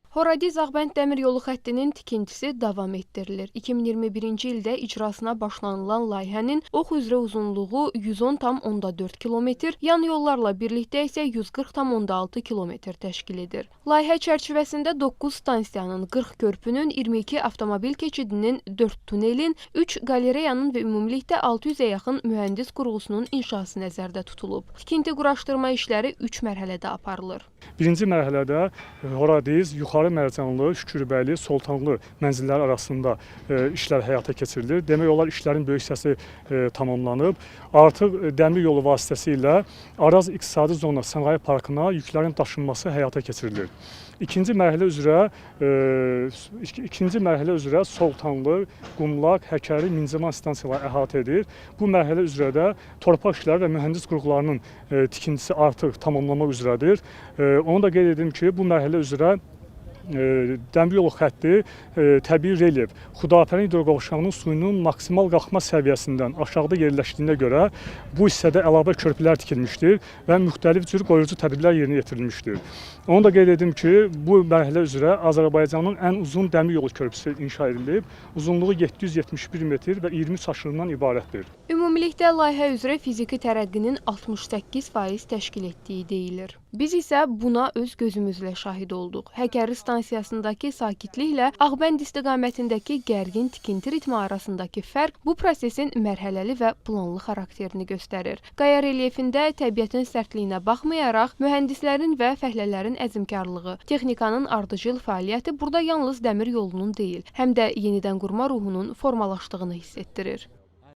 Horadiz-Ağbənd dəmir yolu xəttinin tikintisi davam etdirilir. 2021-ci ildə icrasına başlanılan layihənin ox üzrə uzunluğu 110,4 km, yan yollarla birlikdə isə 140,6 km təşkil edir. Layihə çərçivəsində 9 stansiyanın, 40 körpünün, 22 avtomobil keçidinin, 4 tunelin, 3 qalereyanın və ümumilikdə 600-ə yaxın mühəndis qurğusunun inşası nəzərdə tutulub. Tikinti quraşdırma işləri 3 mərhələdə aparılır. Birinci mərhələdə Horadiz, Yuxarı Mərcanlı, Şükürbəli, Soltanlı mənzilləri arasında işlər həyata keçirilir. Demək olar işlərin böyük hissəsi tamamlanıb. Artıq dəmir yolu vasitəsilə Araz İqtisadi Zona Sənaye Parkına yüklərin daşınması həyata keçirilir. İkinci mərhələ üzrə Soltanlı, Qumlaq, Həkəri, Minciman stansiyaları əhatə edir. Bu mərhələ üzrə də torpaq işləri və mühəndis qurğularının tikintisi artıq tamamlamaq üzrədir. Onu da qeyd edim ki, bu mərhələ üzrə dəmir yolu xətti təbii relyef, Xudafərin hidroqovşağının suyunun maksimal qalxma səviyyəsindən aşağıda yerləşdiyinə görə bu hissədə əlavə körpülər tikilmişdir və müxtəlif cür qoruyucu tədbirlər yerinə yetirilmişdir. Onu da qeyd edim ki, bu mərhələ üzrə Azərbaycanın ən uzun dəmir yolu körpüsü inşa edilib. Uzunluğu 771 metr və 23 aşırımdan ibarətdir. Ümumilikdə layihə üzrə fiziki tərəqqinin 68% təşkil etdiyi deyilir. Biz isə buna öz gözümüzlə şahid olduq. Həkəri stansiyasındakı sakitliklə Ağbənd istiqamətindəki gərgin tikinti ritmi arasındakı fərq bu prosesin mərhələli və planlı xarakterini göstərir. Qaya relyefində təbiətin sərtliyinə baxmayaraq, mühəndislərin və fəhlələrin əzmkarlığı, texnikanın ardıcıl fəaliyyəti burada yalnız dəmir yolunun deyil, həm də yenidən qurma ruhunun formalaşdığını hiss etdirir.